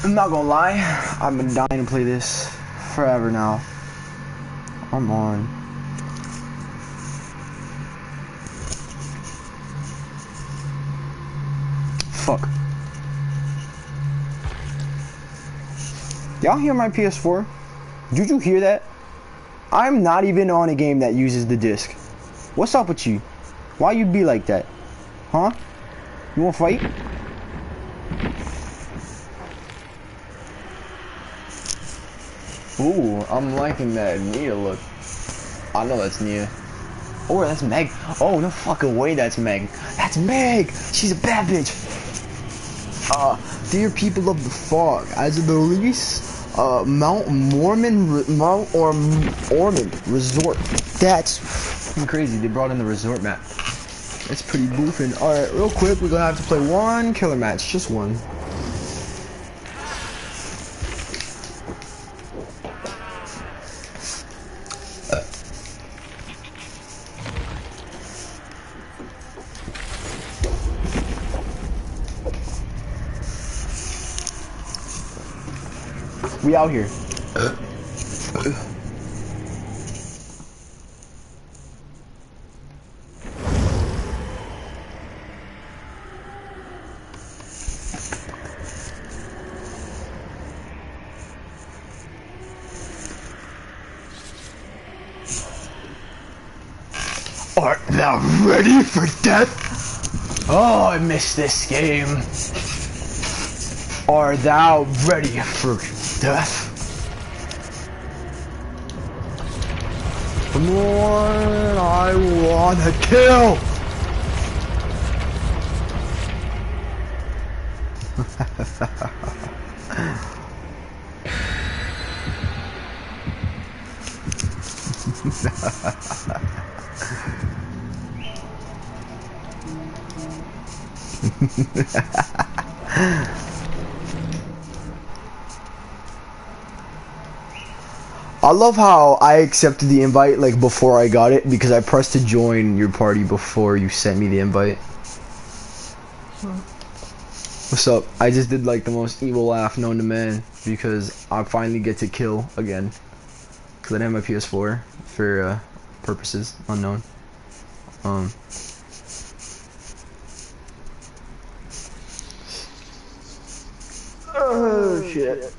I'm not gonna lie, I've been dying to play this forever now. I'm on. Fuck. Y'all hear my PS4? Did you hear that? I'm not even on a game that uses the disc. What's up with you? Why you be like that? Huh? You wanna fight? Ooh, I'm liking that Nia look. I know that's Nia. Oh, that's Meg. Oh, no fucking way that's Meg. That's Meg! She's a bad bitch! Dear people of the fog, as of the release, Mount Ormond Resort. That's fucking crazy. They brought in the resort map. It's pretty boofing. Alright, real quick, we're gonna have to play one killer match. Just one. We out here. Art thou ready for death? Oh, I missed this game. Are thou ready for death? Come on, I wanna kill! I love how I accepted the invite like before I got it because I pressed to join your party before you sent me the invite. What's up? I just did like the most evil laugh known to man because I finally get to kill again. Cause I didn't have my PS4 for purposes unknown. Oh shit.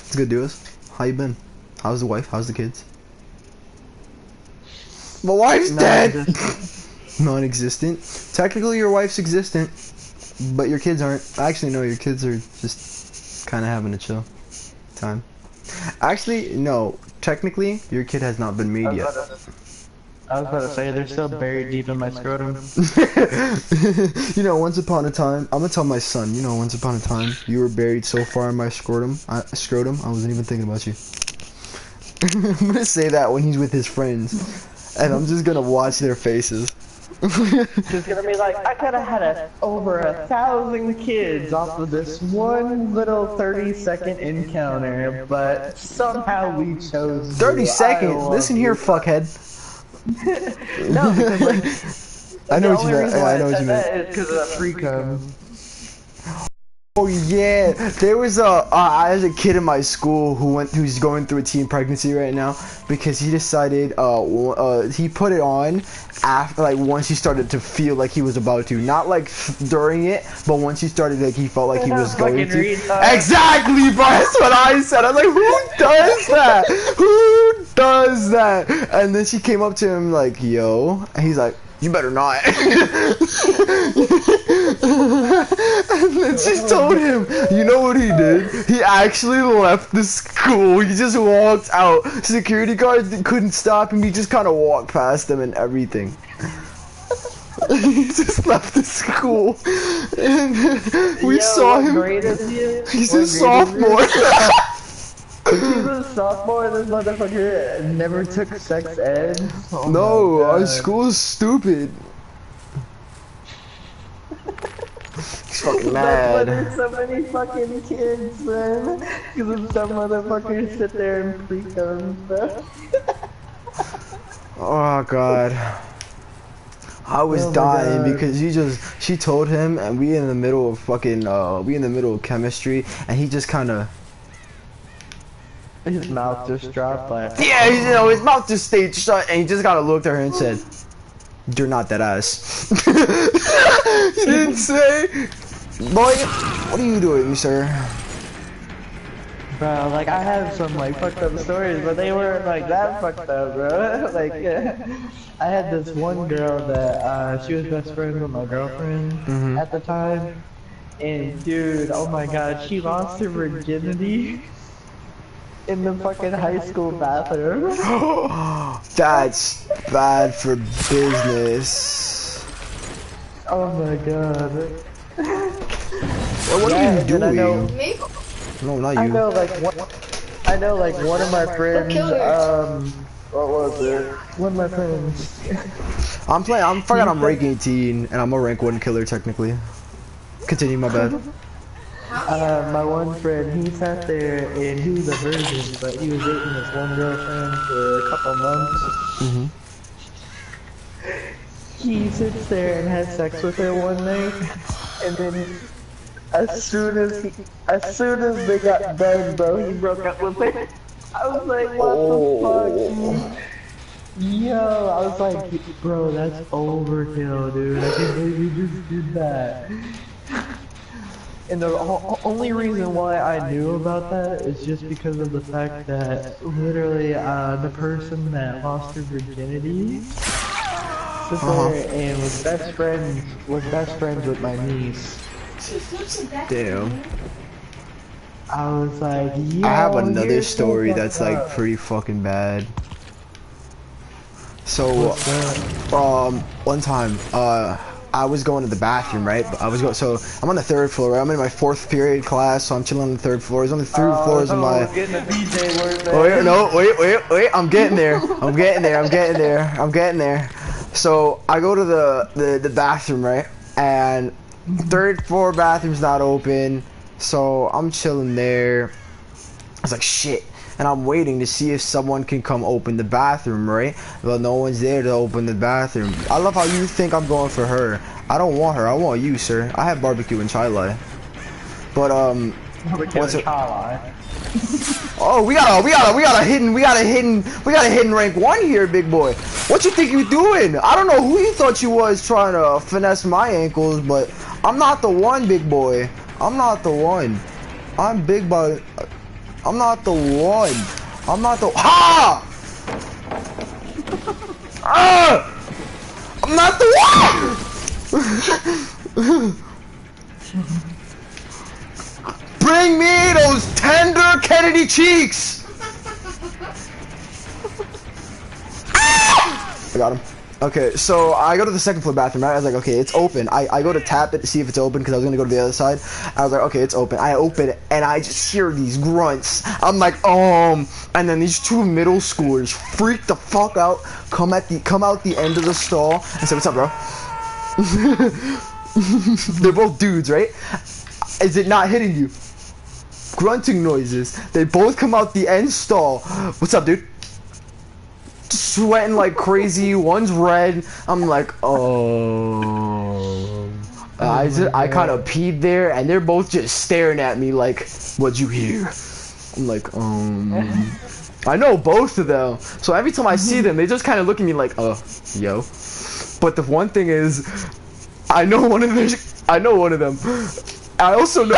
It's good, dudes. How you been? How's the wife? How's the kids? My wife's dead! Non-existent. Technically your wife's existent, but your kids aren't. Actually, no, your kids are just kind of having a chill time. Actually, no. Technically, your kid has not been made yet. I was about to say, they're still buried deep in my scrotum. You know, once upon a time, I'm gonna tell my son, you know, once upon a time, you were buried so far in my scrotum, I wasn't even thinking about you. I'm gonna say that when he's with his friends, and I'm just gonna watch their faces. Just gonna be like, I could've had over 1,000 kids off of this one little 30-second encounter, but somehow we chose 30 seconds? Listen here, fuckhead. No, because like, I know what you meant. I know what you meant. It's because of the free cum. Oh yeah, there was I was a kid in my school who's going through a teen pregnancy right now because he decided he put it on after, like, once he started to feel like he was about to, not like during it, but once he started, like, he felt like he was going to. Exactly, bro. That's what I said. I was like, who does that? Who does that? And then she came up to him like, yo, and he's like, you better not. And then she told him, you know what he did? He actually left the school. He just walked out. Security guards couldn't stop him. He just kind of walked past them and everything. He just left the school. And we saw him. He's a sophomore. He's a sophomore, this motherfucker never took sex ed. Oh no, our school's stupid. He's fucking mad. There's so many fucking kids, man. Because some motherfuckers sit there and freak on stuff. Oh god. I was Oh my dying God. because she told him, and we in the middle of fucking we in the middle of chemistry, and he just kind of His mouth just dropped like. yeah, you know, his mouth just stayed shut, and he just kind of looked at her and said, "You're not that ass." He didn't say, "Boy, what are you doing, sir?" Bro, like I have some like fucked up stories, but they weren't like that fucked up, bro. Like, I had this one girl that she was best friends with my girlfriend at the time, and dude, oh my god, she lost her virginity in the fucking high school bathroom. That's bad for business. Oh my god. Well, what Yeah, are you and then I know- doing? Me? No, not I you. know like one of my friends, what was it? One of my friends. I forgot I'm rank 18, and I'm a rank 1 killer technically. Continue, my bad. My one friend, he sat there and he was a virgin, but he was dating this one girlfriend for a couple months. He sits there and has sex with her one night, and then as soon as they got done, bro, he broke up with her. I was like, what the fuck? Yo, I was like, bro, that's overkill, dude. I can't believe you just did that. And the only reason why I knew about that is just because of the fact that literally the person that lost her virginity sit there and was best friends with my niece. Damn. I was like, yo, I have another you're so story fucked that's like up. pretty fucking bad. So, What's that? one time, I was going to the bathroom, right? So I'm on the 3rd floor, right? I'm in my 4th period class, so I'm chilling on the 3rd floor. It's on the 3rd floors of my. Getting a DJ word there. Oh, wait, no, wait, I'm getting there. I'm getting there. So I go to the bathroom, right? And 3rd floor bathroom's not open, so I'm chilling there. I was like, shit. And I'm waiting to see if someone can come open the bathroom, right? But no one's there to open the bathroom. I love how you think I'm going for her. I don't want her. I want you, sir. I have barbecue and chai lai. But what's it? Oh, we got a hidden rank 1 here, big boy. What you think you doing? I don't know who you thought you was trying to finesse my ankles, but I'm not the one, big boy. I'm not the one. I'm big boy. I'm not the one. I'm not the ha! I'm not the one. Bring me those tender Kennedy cheeks. I got him. Okay, so I go to the 2nd floor bathroom, right? I was like, okay, it's open. I go to tap it to see if it's open because I was gonna go to the other side. I was like, okay, it's open. I open it and I just hear these grunts. I'm like, and then these 2 middle schoolers freak the fuck out, come out the end of the stall and say, what's up, bro? They're both dudes, right? Is it not hitting you? Grunting noises. They both come out the end stall. What's up, dude? Sweating like crazy. One's red. I'm like, oh. I kind of peed there, and they're both just staring at me like, what'd you hear? I'm like, I know both of them. So every time I see them, they just kind of look at me like, yo. But the one thing is, I know one of them. I also know.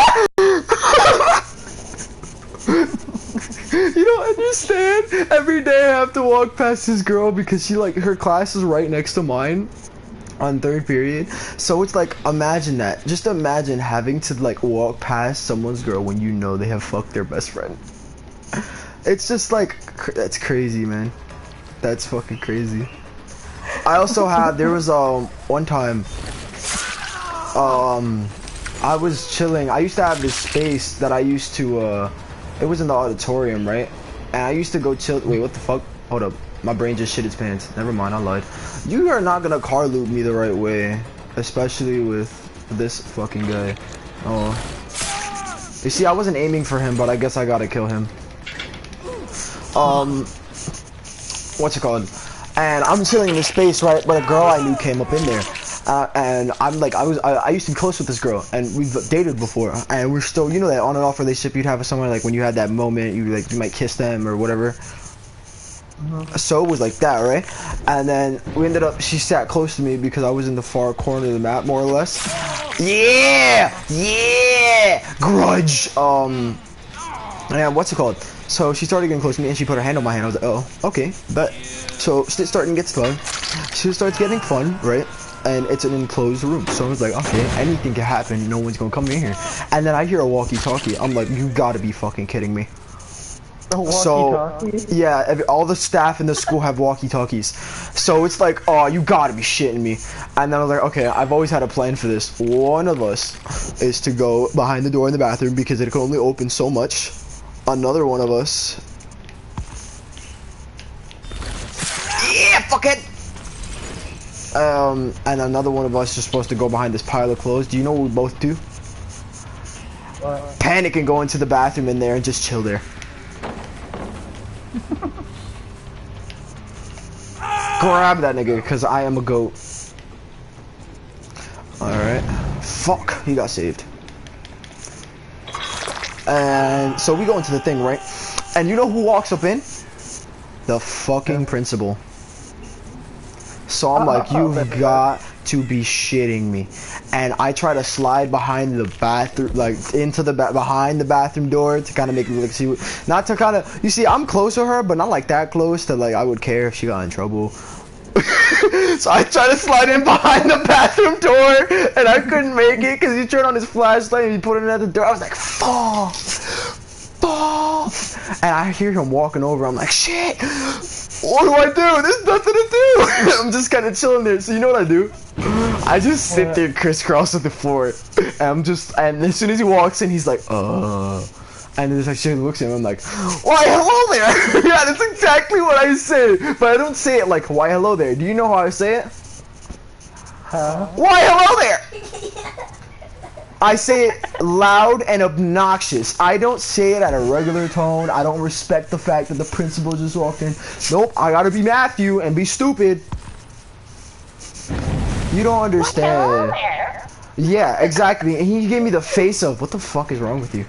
You don't understand. Every day I have to walk past this girl because her class is right next to mine on 3rd period. So it's like, imagine that. Just imagine having to like walk past someone's girl when you know they have fucked their best friend. It's just like, that's crazy, man. That's fucking crazy. I also had, there was one time, I was chilling. I used to have this space that I used to, it was in the auditorium, right? And I used to go chill. Wait, what the fuck? Hold up. My brain just shit its pants. Never mind, I lied. You are not gonna car loop me the right way. Especially with this fucking guy. Oh. You see, I wasn't aiming for him, but I guess I gotta kill him. What's it called? and I'm chilling in this space, right? But a girl I knew came up in there, and I'm like, I used to be close with this girl, and we've dated before, and we're still, you know, that on and off relationship you'd have with someone, like when you had that moment, you might kiss them or whatever. So it was like that, right? And then we ended up, she sat close to me because I was in the far corner of the map, more or less. Yeah, grudge. Yeah, what's it called? So she started getting close to me and she put her hand on my hand. I was like, oh, okay, but so shit starting gets fun. She starts getting fun, right? And it's an enclosed room, so I was like, okay, anything can happen. No one's gonna come in here. And then I hear a walkie-talkie. I'm like, you gotta be fucking kidding me. So yeah, all the staff in the school have walkie-talkies, so it's like, oh, you gotta be shitting me. And then I was like, okay, I've always had a plan for this. One of us is to go behind the door in the bathroom because it can only open so much. Another one of us, yeah, fuck it. And another one of us is supposed to go behind this pile of clothes. Do you know what we both do? What? Panic and go into the bathroom in there and just chill there. Grab that nigga, cause I am a goat. Alright. Fuck, he got saved. And so we go into the thing, right? And you know who walks up in? The fucking principal. So I'm like, you've got to be shitting me. And I try to slide behind the bathroom, like into the behind the bathroom door to kind of make me look, see, not to kind of, you see, I'm close to her, but not like that close to like I would care if she got in trouble. So I tried to slide in behind the bathroom door, and I couldn't make it because he turned on his flashlight and he put it at the door. I was like, fall, fall, and I hear him walking over. I'm like, shit. What do I do? There's nothing to do. I'm just kind of chilling there. So you know what I do? I just sit there crisscross on the floor. And and as soon as he walks in, he's like, and then I looks at him, I'm like, why hello there? Yeah, that's exactly what I say. But I don't say it like, why hello there. Do you know how I say it? Huh? Why hello there? I say it loud and obnoxious. I don't say it at a regular tone. I don't respect the fact that the principal just walked in. Nope, I gotta be Matthew and be stupid. You don't understand. Yeah, exactly. And he gave me the face of, what the fuck is wrong with you?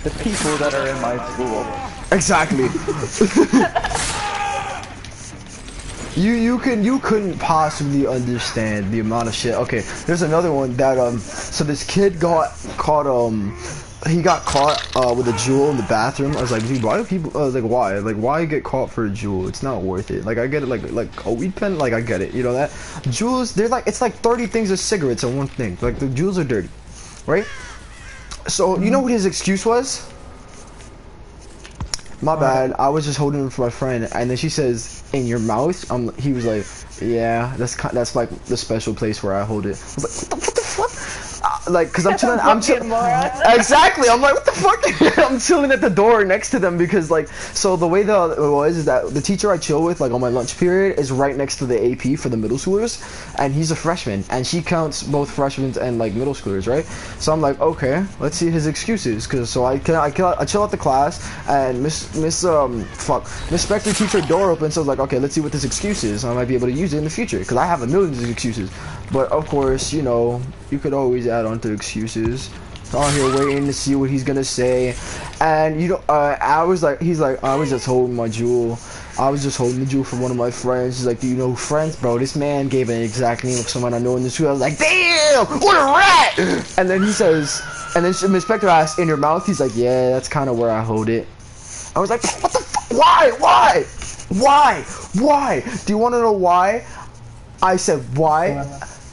The people that are in my school. Exactly. You couldn't possibly understand the amount of shit. Okay, there's another one that so this kid got caught he got caught with a jewel in the bathroom. I was like, dude, why do people why get caught for a jewel? It's not worth it. Like I get it, like a weed pen, like I get it, you know that. Jewels, they're like, it's like 30 things of cigarettes in one thing. Like the jewels are dirty, right? So you know what his excuse was? My bad, I was just holding it for my friend, and then she says, in your mouth? He was like, yeah, that's like the special place where I hold it. I was like, what the fuck? Like, cause I'm chilling, exactly, I'm like, what the fuck? I'm chilling at the door next to them because like, so the way that it was is that the teacher I chill with, like on my lunch period, is right next to the AP for the middle schoolers, and he's a freshman, and she counts both freshmen and like middle schoolers, right? So I'm like, okay, let's see his excuses, cause so I chill at the class, and Miss Spectre keeps her door open, so I was like, okay, let's see what this excuse is. I might be able to use it in the future, cause I have a million of excuses, but of course, you know, you could always add on to excuses. On here waiting to see what he's gonna say, and you know, he's like, I was just holding my jewel. I was just holding the jewel for one of my friends. He's like, do you know friends, bro? This man gave an exact name of someone I know in the school. I was like, damn, what a rat! And then he says, and then Miss Spectre asked, in your mouth? He's like, yeah, that's kind of where I hold it. I was like, what the fuck? Why? Do you want to know why? I said, why?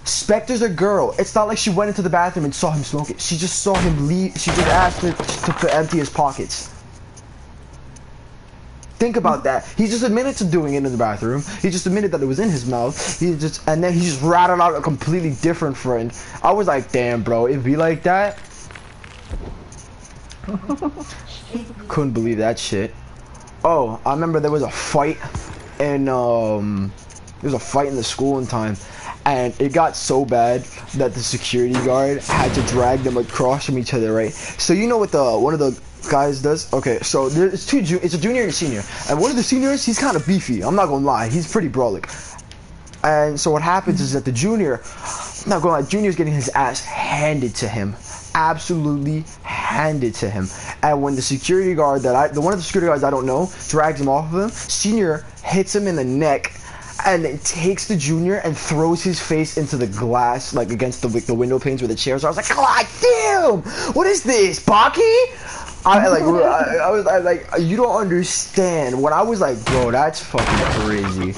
Spectre's a girl. It's not like she went into the bathroom and saw him smoke it. She just saw him leave. She just asked him to empty his pockets. Think about that. He just admitted to doing it in the bathroom. He just admitted that it was in his mouth. And then he just rattled out a completely different friend. I was like, damn, bro, it'd be like that. Couldn't believe that shit. Oh, I remember there was a fight in the school one time. and it got so bad that the security guard had to drag them across from each other, right? So you know what one of the guys does? Okay, so there's it's a junior and a senior, and one of the seniors, he's kind of beefy. I'm not gonna lie, he's pretty brolic. And so what happens is that the junior, I'm not gonna lie, junior's getting his ass handed to him. Absolutely handed to him. And when the security guard one of the security guards I don't know drags him off of him, senior hits him in the neck and then takes the junior and throws his face into the glass, like against the window panes where the chairs are. I was like, God damn, what is this, Baki? I was like, you don't understand. When I was like, bro, that's fucking crazy.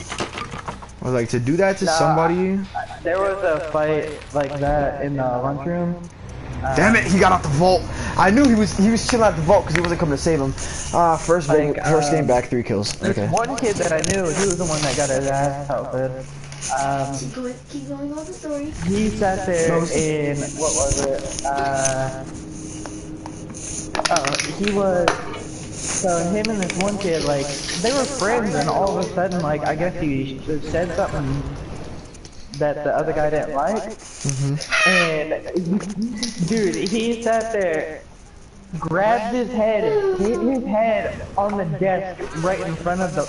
I was like, to do that to somebody. There was a fight like that in the lunchroom. Damn it, he got out the vault. I knew he was chilling at the vault because he wasn't coming to save him. First game back, 3 kills. Okay. One kid that I knew, he was the one that got his ass pelted. Keep going on the story. He sat there in, what was it? He was, so him and this one kid, like, they were friends, and all of a sudden, like, I guess he said something that the other guy didn't like. And dude, he sat there, grabbed his head, hit his head on the desk right in front of the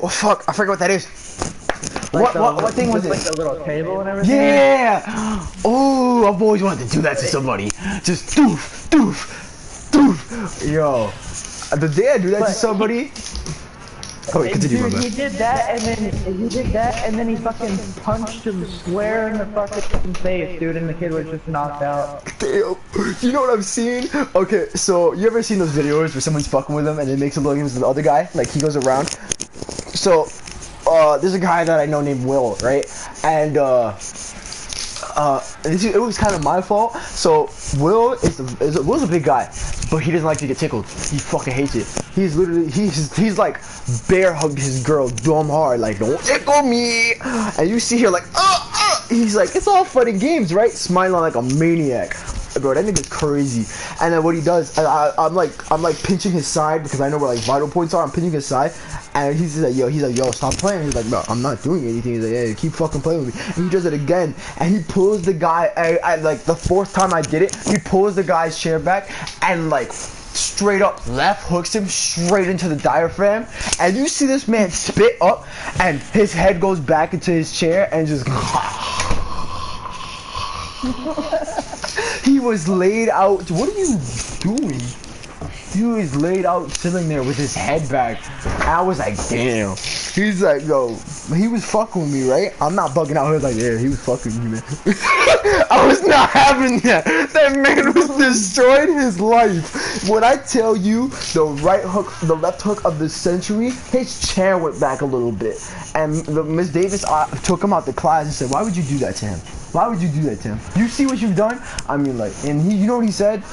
fuck, I forgot what that is. Like what thing was it? Like the little table and everything. Yeah. Oh, I've always wanted to do that to somebody. Just doof, doof, doof. Yo, the day I do that to somebody. Oh, wait, continue, dude, he did that, and then he fucking punched him square in the fucking face, dude, and the kid was just knocked out. Damn. You know what I've seen? Okay, so you ever seen those videos where someone's fucking with him and it makes him look like the other guy? Like he goes around. So, there's a guy that I know named Will, right? And it was kind of my fault. So Will's a big guy, but he doesn't like to get tickled. He fucking hates it. He's literally he's like bear hugged his girl dumb hard, like don't tickle me. And you see here like he's like, it's all fun and games, right? Smiling like a maniac. Bro, that nigga's crazy. And then what he does, I'm like pinching his side because I know where like vital points are. I'm pinching his side, and he's like, yo, stop playing. He's like, bro, I'm not doing anything. He's like, yeah, keep fucking playing with me. And he does it again, and he pulls the guy. I like the 4th time I did it, he pulls the guy's chair back and like straight up left hooks him straight into the diaphragm. And you see this man spit up, and his head goes back into his chair and just. He was laid out. What are you doing? He was laid out sitting there with his head back. I was like, damn. He's like, yo, he was fucking with me, right? I'm not bugging out. He was like, yeah, he was fucking with me, man. I was not having that. That man was destroyed his life. When I tell you the left hook of the century, his chair went back a little bit. And Miss Davis took him out the class and said, why would you do that to him? Why would you do that to him? You see what you've done? I mean, like, and you know what he said?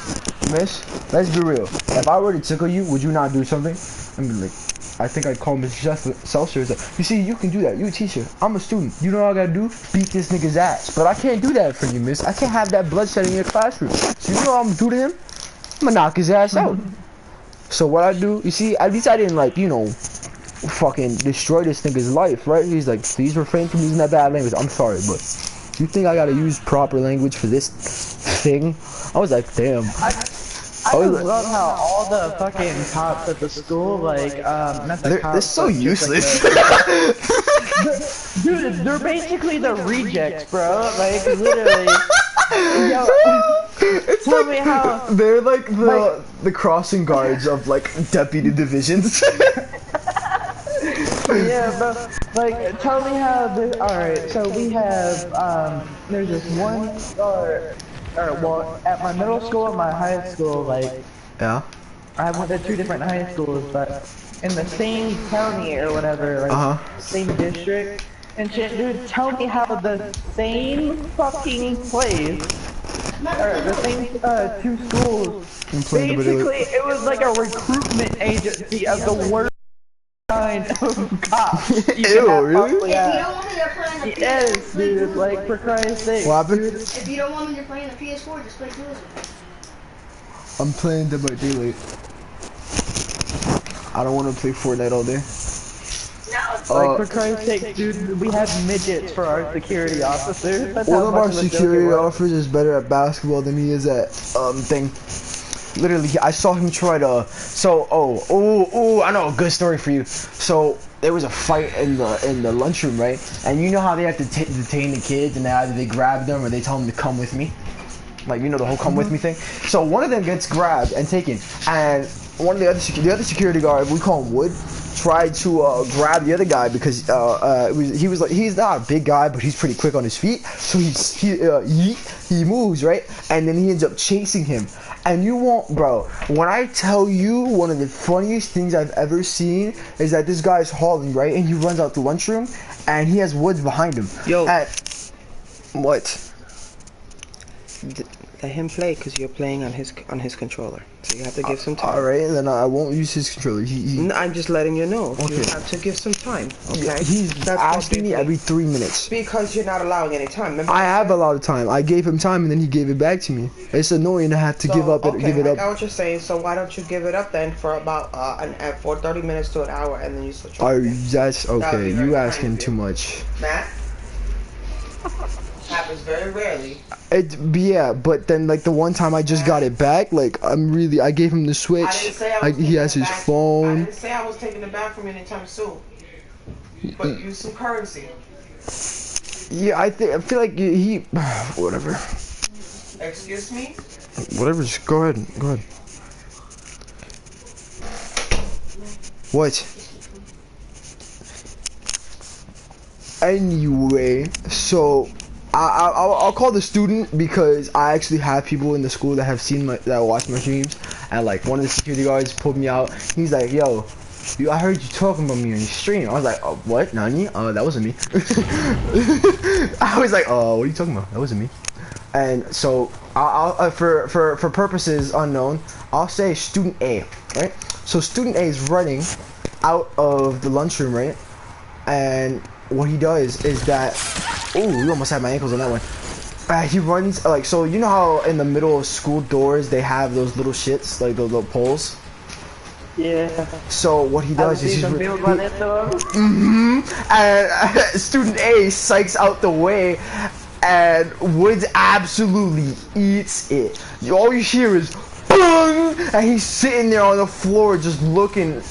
Miss, let's be real. If I were to tickle you, would you not do something? I mean, like, I think I'd call Miss Seltzer. Like, you see, you can do that. You're a teacher. I'm a student. You know what I gotta do? Beat this nigga's ass. But I can't do that for you, miss. I can't have that bloodshed in your classroom. So you know what I'm gonna do to him? I'm gonna knock his ass out. So what I do, you see, at least I didn't, like, you know, fucking destroy this nigga's life, right? He's like, please refrain from using that bad language. I'm sorry, but you think I gotta use proper language for this thing? I was like, damn. I love how all the fucking cops at the school, like, not the cops. They're so useless. Dude, they're basically the rejects, bro. Like, literally. Yo, tell me how. They're like the crossing guards of like deputy divisions. Yeah, but like, tell me how. Alright, so we have there's this one well, at my middle school and my high school, like, yeah, I went to 2 different high schools, but in the same county or whatever, like, same district and shit. Dude, tell me how the same fucking place, or the same 2 schools, basically it was like a recruitment agency of the worst kind of cops. Ew, really? If you don't want me to play on the PS4, Yes, dude, like, for Christ's sake. What happened? If you don't want me to play on the PS4, just play Dualism. I'm playing Dead by Daylight. I don't want to play Fortnite all day. No, Like, for Christ's sake, dude, we had midgets for our security officers. That's One how of our much of a joke it security was. officers is better at basketball than he is at thing. Literally, I saw him try to. So, I know a good story for you. So there was a fight in the lunchroom, right? And you know how they have to detain the kids, and either they grab them or they tell them to come with me. Like, you know, the whole come with me thing. So one of them gets grabbed and taken, and one of the other security guard, we call him Wood, tried to grab the other guy because he was like, he's not a big guy, but he's pretty quick on his feet. So he moves, right, and then he ends up chasing him. And you won't, bro. When I tell you, one of the funniest things I've ever seen is that this guy's hauling, right, and he runs out the lunchroom, and he has Woods behind him. Yo. And, what? Let him play because you're playing on his controller. So you have to give some time. All right, then I won't use his controller. I'm just letting you know. Okay. You have to give some time. Okay. Yeah, he's That's asking me what they every 3 minutes. because you're not allowing any time. Remember? I have a lot of time. I gave him time and then he gave it back to me. It's annoying to have to give it I up. got what you're saying. So why don't you give it up then for about for 30 minutes to an hour, and then you switch off. That's That would okay. be very You kind asking of you. too much. Matt. Happens very rarely. Yeah, but then like the one time I just got it back, like I gave him the I switch. didn't say I was Like he taking has it his back. I phone. didn't say I was taking it back from you anytime soon. But use some currency. Yeah, I feel like he whatever. Excuse me? Whatever, just go ahead. Go ahead. What? Anyway, so I'll call the student because I actually have people in the school that have seen that watch my streams, and like one of the security guards pulled me out. He's like, "Yo, I heard you talking about me on your stream." I was like, "What, Nani? That wasn't me." I was like, "What are you talking about? That wasn't me." And so I'll for purposes unknown, I'll say student A, right? So student A is running out of the lunchroom, right? And what he does is that, you almost had my ankles on that one. He runs like, so you know how in the middle of school doors they have those little shits, like those little poles. Yeah. So what he does is he's and student A psychs out the way, and Woods absolutely eats it. All you hear is boom, and he's sitting there on the floor just looking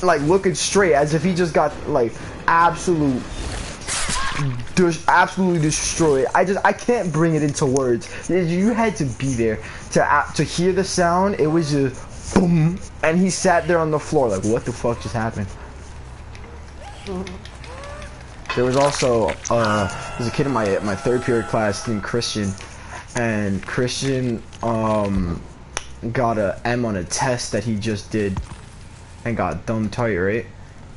straight as if he just got like absolutely destroyed. I can't bring it into words. You had to be there to hear the sound. It was just boom, and he sat there on the floor like, what the fuck just happened? There was also there's a kid in my third period class named Christian, and Christian got a M on a test that he just did and got dumb tight, right?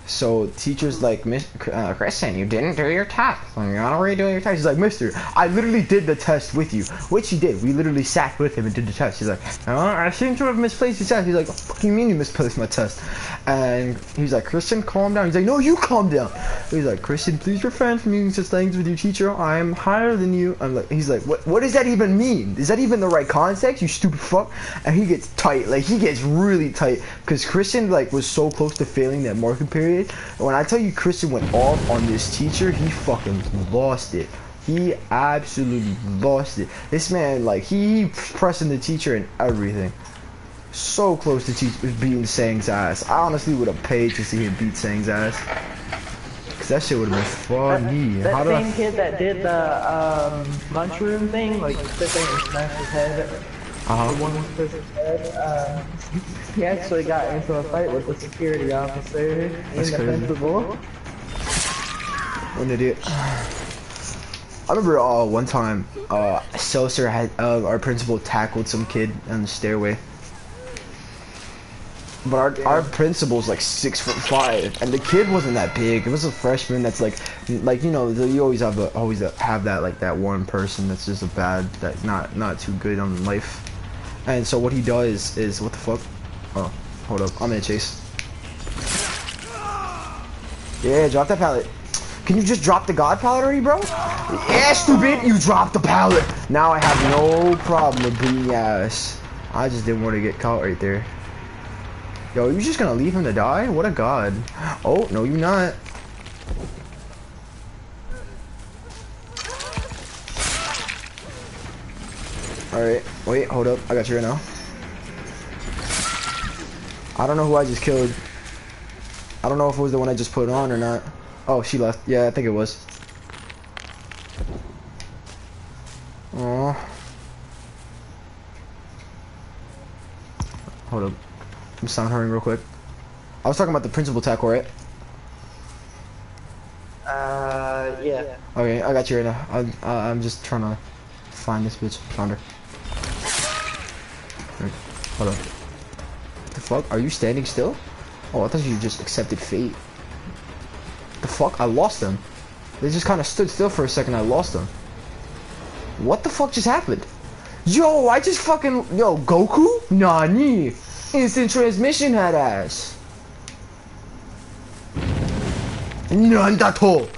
So teacher's like, Christian, you didn't do your test. Like, you gotta redo your test. He's like, Mister, I literally did the test with you, which he did. We literally sat with him and did the test. He's like, I seem to have misplaced your test. He's like, what do you mean you misplaced my test? And he's like, Christian, calm down. He's like, no, you calm down. He's like, Christian, please refrain from using such things with your teacher. I am higher than you. I'm like, he's like, what does that even mean? Is that even the right context, you stupid fuck? And he gets tight, like he gets really tight, because Christian like was so close to failing that marking period. When I tell you Christian went off on this teacher, he fucking lost it. He absolutely lost it. This man, like, he pressing the teacher and everything. So close to beating Sang's ass. I honestly would have paid to see him beat Sang's ass. Cause that shit would have been funny. That same kid that did the lunchroom thing, like the thing and smashed his head. The one with his head. He actually got into a fight with the security officer and the principal. What an idiot. I remember one time, Seltzer had, our principal tackled some kid on the stairway. But our principal's like 6'5", and the kid wasn't that big. It was a freshman that's like you know, you always have that like that one person that's just that's not too good on life. And so what he does is, what the fuck? Oh, hold up, I'm in a chase. Yeah, drop that pallet. Can you just drop the god pallet already, bro? Yeah, stupid, you dropped the pallet. Now I have no problem with beating your ass. I just didn't want to get caught right there. Yo, you just gonna leave him to die? What a god. Oh, no, you're not. Alright, wait, hold up. I got you right now. I don't know who I just killed. I don't know if it was the one I just put on or not. Oh, she left. Yeah, I think it was. Oh. Hold up. I'm sound hurrying real quick. I was talking about the principal tackle, right? Yeah. Okay, I got you right now. I'm just trying to find this bitch. Found her. Right. Hold up. The fuck? Are you standing still? Oh, I thought you just accepted fate. The fuck? I lost them. They just kind of stood still for a second. I lost them. What the fuck just happened? Yo, I just fucking... Yo, Goku? Nani? Instant transmission had ass. Nandato.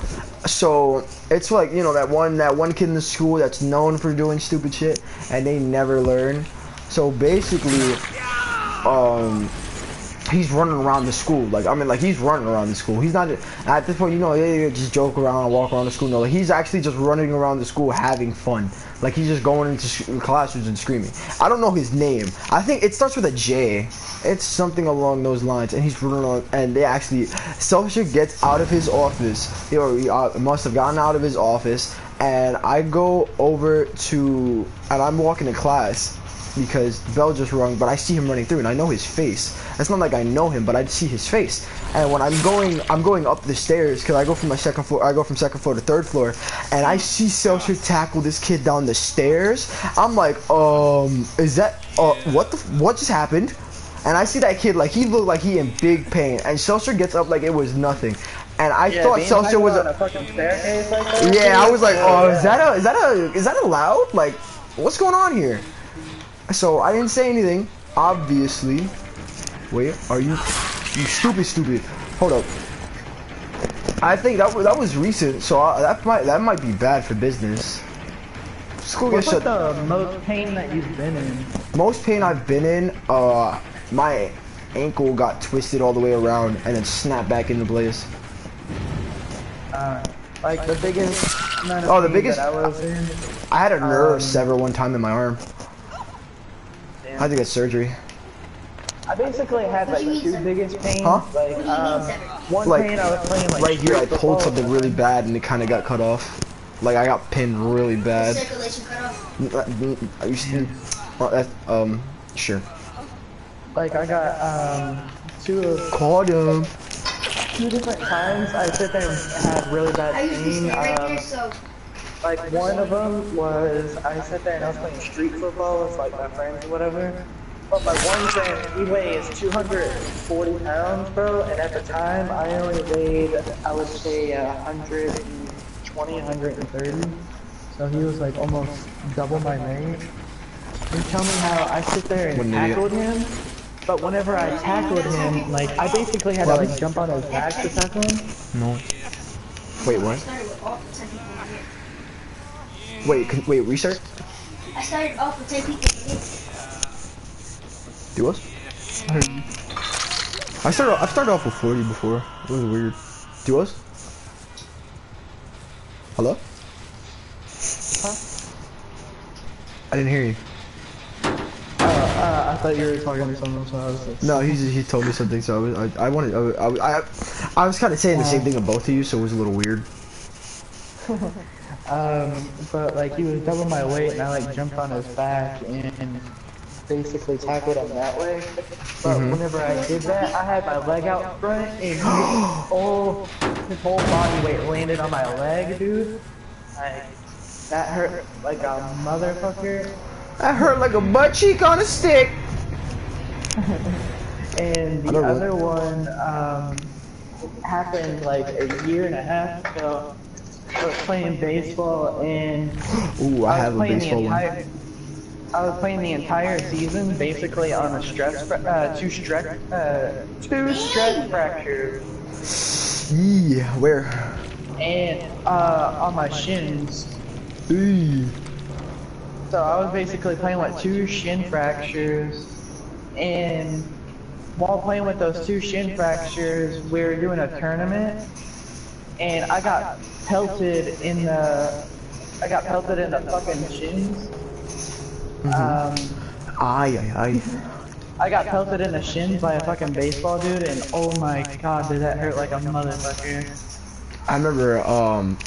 So, it's like, you know, that one kid in the school that's known for doing stupid shit, and they never learn. So basically, he's running around the school. Like, I mean, like, he's running around the school. He's not, at this point, you know, they just joke around and walk around the school. No, like, he's actually just running around the school having fun. Like, he's just going into classrooms and screaming. I don't know his name. I think it starts with a J. It's something along those lines. And he's running on, and they actually, Selfshire gets out of his office. He must have gotten out of his office. And I go over to, and I'm walking to class, because the bell just rung, but I see him running through, and I know his face. It's not like I know him, but I see his face. And when I'm going up the stairs, because I go from second floor to third floor, and I see Seltzer tackle this kid down the stairs. I'm like, is that, what just happened? And I see that kid, like, he looked like he in big pain, and Seltzer gets up like it was nothing. And I thought Seltzer was a fucking staircase like that. Yeah, I was like, oh, is that allowed? Like, what's going on here? So I didn't say anything, obviously. Wait, are you stupid? Hold up. I think that was recent, so that might be bad for business. School gets shut. What's the most pain that you've been in? Most pain I've been in, my ankle got twisted all the way around and then snapped back into place. Like the biggest amount of Oh, the pain biggest. that I was in. I had a nerve sever one time in my arm. I had to get surgery. I basically had like two biggest pains. Huh? Like one Like, pain I was playing like right here, I Street pulled Football. something really bad and it kind of got cut off. Like I got pinned really bad. Circulation cut off. I used to, sure. Like I got Caught him. two different times I sit there and had really bad I usually pain. stay right there, so Like one of them was I sat there and I was playing street football with like my friends or whatever. But my one friend, he weighs 240 pounds, bro, and at the time I only weighed, I would say 120, 130. So he was like almost double my weight. And tell me how I sit there What and an idiot. tackled him. But whenever I tackled him, like I basically had to like jump on his back to tackle him. No. Wait, what? I started with all the 10 people in here. Wait, restart? I started off with 10 people in here. Do us? I've started off with 40 before. It was weird. Do us? Hello? Huh? I didn't hear you. I thought you were talking to someone, so I was like... No, he told me something, so I was kind of saying the same thing to both of you, so it was a little weird. But like he was double my weight and I like jumped on his back and basically tackled him that way. But whenever I did that, I had my leg out front and his whole body weight landed on my leg, dude. Like, that hurt like a motherfucker. That hurt like a butt cheek on a stick. And the other one happened like a year and a half ago. I was playing baseball and Ooh, I have a baseball one. I was playing the entire season basically on a two stress fractures Yeah, where? and on my shins. Eee. So I was basically playing with two shin fractures, and while playing with those two shin fractures, we were doing a tournament, and I got pelted in the fucking shins. Ay, ay, ay. I got pelted in the shins by a fucking baseball dude, and oh my god, did that hurt like a motherfucker. I remember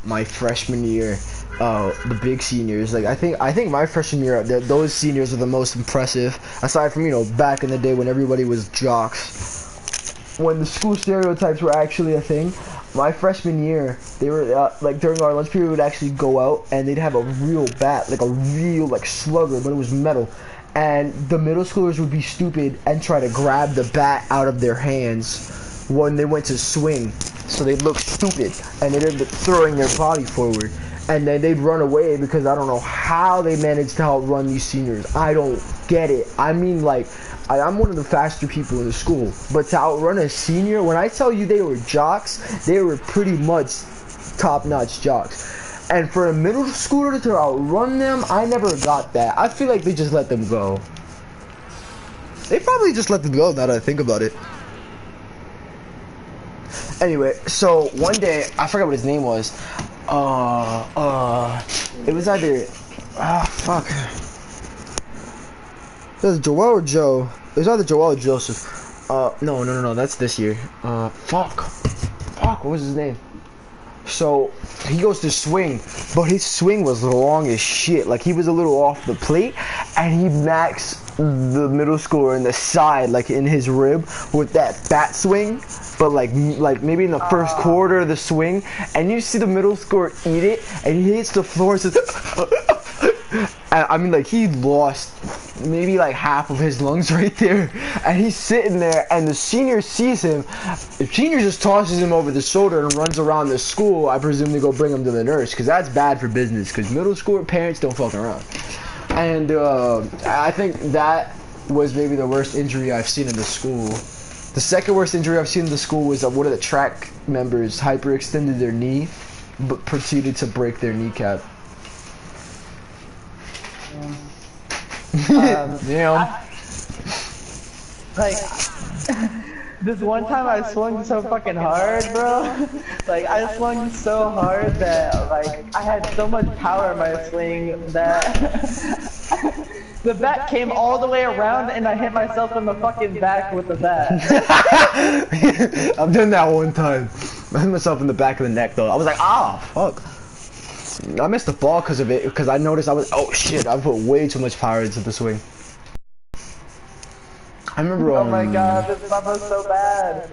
my freshman year, the big seniors. Like I think my freshman year, those seniors are the most impressive. Aside from back in the day when everybody was jocks, when the school stereotypes were actually a thing. My freshman year, they were like during our lunch period, we would actually go out and they'd have a real bat, like a real like slugger, but it was metal. And the middle schoolers would be stupid and try to grab the bat out of their hands when they went to swing. So they'd look stupid and they'd end up throwing their body forward. And then they'd run away because I don't know how they managed to outrun these seniors. I don't get it. I mean, like, I'm one of the faster people in the school. But to outrun a senior, when I tell you they were jocks, they were pretty much top-notch jocks. And for a middle schooler to outrun them, I never got that. I feel like they just let them go. They probably just let them go now that I think about it. Anyway, so one day, I forgot what his name was. It was either, fuck. It was Joel or Joe. It was either Joel or Joseph. No, that's this year. Fuck, what was his name? So, he goes to swing, but his swing was long as shit. Like, he was a little off the plate, and he maxed the middle schooler in the side, like in his rib, with that bat swing. But like maybe in the first quarter of the swing, and you see the middle schooler eat it, and he hits the floor and says, I mean, like, he lost maybe like half of his lungs right there, and he's sitting there, and the senior sees him. The senior just tosses him over the shoulder and runs around the school, I presume, to go bring him to the nurse, because that's bad for business, because middle school parents don't fuck around. And I think that was maybe the worst injury I've seen in the school. The second worst injury I've seen in the school was one of the track members hyperextended their knee, but proceeded to break their kneecap. Like, this one time I swung so fucking hard, bro. Like, I swung so hard that, like, I had so much power in my swing that the bat came all the way around and I hit myself in the fucking back with the bat. I've done that one time. I hit myself in the back of the neck, though. I was like, fuck. I missed the ball because of it, because I noticed oh shit, I put way too much power into the swing. I remember oh my god, this stuff was so bad.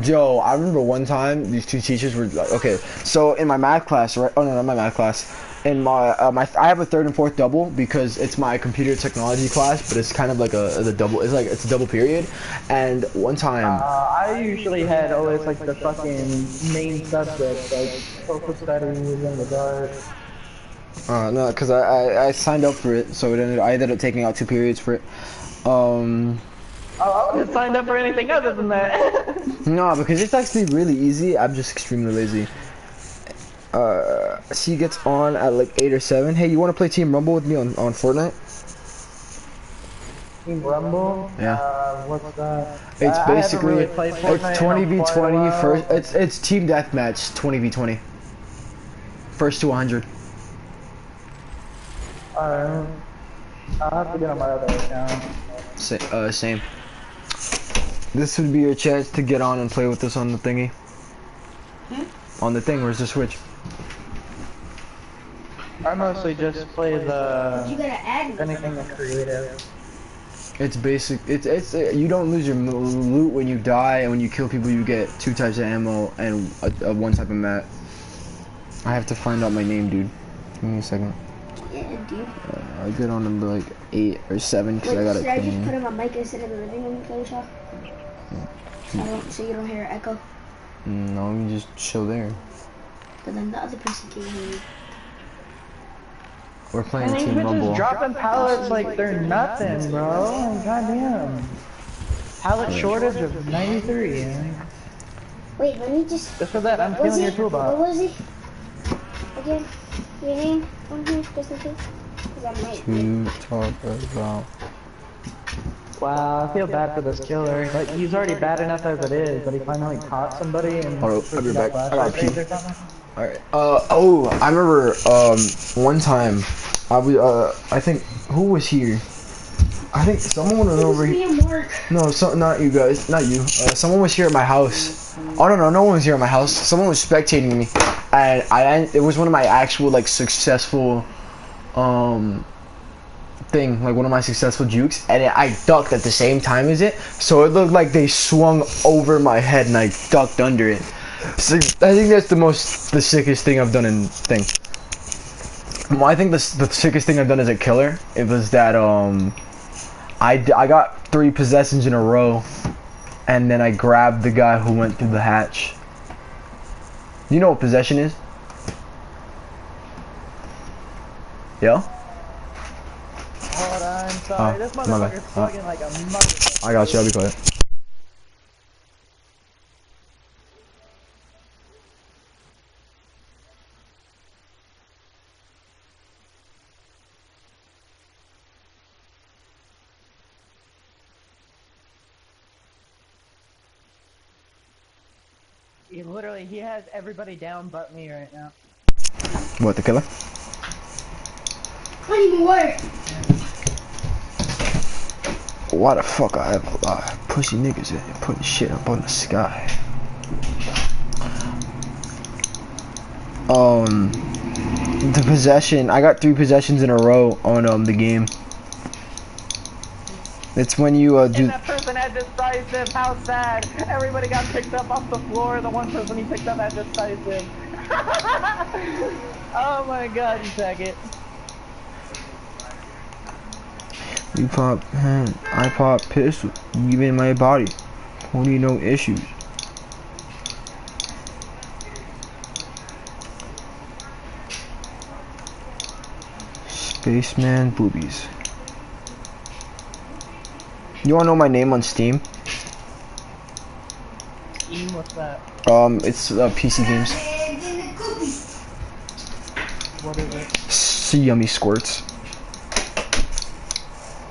Joe, I remember one time these two teachers were like, okay, so in my math class, right? Oh no, not my math class. In my I have a third and fourth double because it's my computer technology class, but it's kind of like the double. It's a double period. And one time, I usually had always like the fucking main subject, like social studies and the dark. No, because I signed up for it, so I ended up taking out 2 periods for it. Oh, I would have signed up for anything other than that. No, because it's actually really easy. I'm just extremely lazy. She gets on at like 8 or 7. Hey, you want to play Team Rumble with me on Fortnite? Team Rumble? Yeah. What's that? It's basically really it's 20v20 first. It's team deathmatch 20v20. First to 100. Alright. I'll have to get on my other account. Same. This would be your chance to get on and play with us on the thingy. On the thing, where's the Switch? I mostly just play the You gotta add anything that's creative. It's basic. It's you don't lose your loot when you die, and when you kill people, you get 2 types of ammo and a 1 type of mat. I have to find out my name, dude. Give me a second. Yeah, dude. I get on number like 8 or 7 because I got it Should I just clean. put him on mic instead of the living room, Keisha? So you don't hear an echo. No, you just chill there. But then the other person can hear you. We're playing And these Team Rumble. bitches dropping pallets like they're nothing, bro. Goddamn. Pallet shortage of 93. Wait, let me just. Just for that, I'm stealing your What toolbox. was he? Again, your name on here, just in case. Because I might. To talk about. Wow, I feel bad for this killer. Like, he's already bad enough as it is, but he finally caught somebody and... Hold up, I'll be back. I gotta pee. Or something. Alright. I remember one time I think who was here? I think someone was over here. No, not you guys, not you. Someone was here at my house. Oh no one was here at my house. Someone was spectating me, and it was one of my actual like successful, thing, like one of my successful jukes, and I ducked at the same time as it, so it looked like they swung over my head and I ducked under it. So I think that's the sickest thing I've done in thing. Well, I think the sickest thing I've done as a killer, it was that I got 3 possessions in a row, and then I grabbed the guy who went through the hatch. You know what possession is? Yeah? Hold on, sorry. This motherfucker's fucking like a motherfucker. I got you, I'll be quiet. He has everybody down but me right now. What, the killer? I need more. Why the fuck I have a lot of pussy niggas in here putting shit up on the sky? The possession, I got 3 possessions in a row on the game. It's when you do. And that person had decisive. How sad! Everybody got picked up off the floor. The one person he picked up had decisive. Oh my god, you faggot! You pop hand, I pop pistol. You in my body. Only no issues. Spaceman boobies. You wanna know my name on Steam? What's that? It's PC games. What is it? See yummy squirts.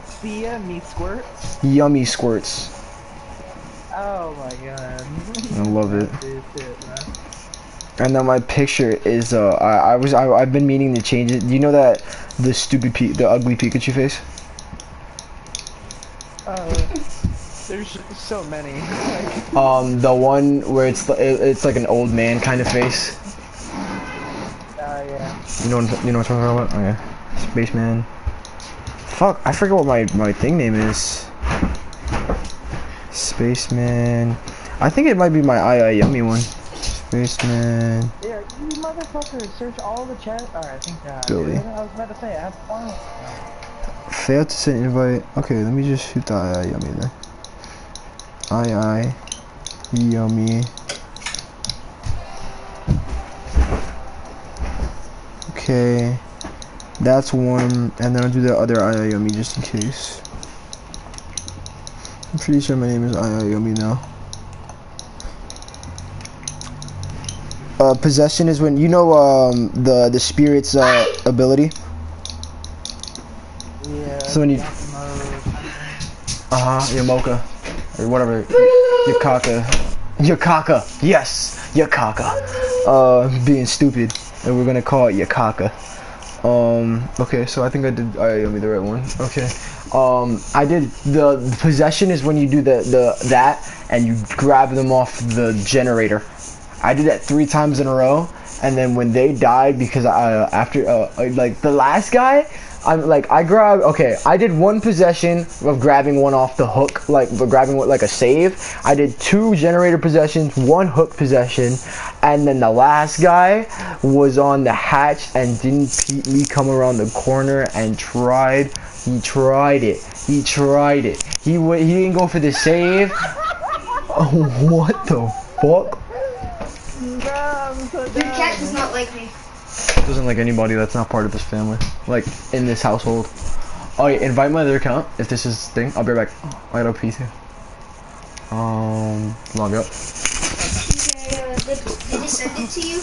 Sia me squirts? Yummy squirts. Oh my god. I love it. Dude, shit, man. And then my picture is I've been meaning to change it. Do you know that the ugly Pikachu face? There's so many. The one where it's like an old man kind of face. Yeah. You know what I'm talking about? Okay. Spaceman. Fuck, I forget what my thing name is. Spaceman. I think it might be my Yummy one. Spaceman. Yeah, you motherfuckers, search all the chat. Alright, I think Billy. dude, I was about to say, I have fun. Failed to send invite. Okay, let me just shoot the Yummy then. Yummy. Okay. That's one, and then I'll do the other Yummy just in case. I'm pretty sure my name is Yummy now. Possession is when you know the spirit's ability. Yeah. So when you Yamoka or whatever, Yakaka, yes, Yakaka. Being stupid, and we're gonna call it Yakaka. Okay, so I think I did Yummy the right one. Okay. I did the possession is when you do that and you grab them off the generator. I did that 3 times in a row, and then when they died, because after like the last guy, I did 1 possession of grabbing one off the hook, like grabbing like a save. I did 2 generator possessions, 1 hook possession, and then the last guy was on the hatch and didn't beat me come around the corner and tried it. He didn't go for the save. Oh, what the fuck? The cat does not like me. Doesn't like anybody that's not part of this family, like in this household. Oh yeah, invite my other account if this is thing. I'll be right back. I gotta pee too. Log up. Did they send it to you?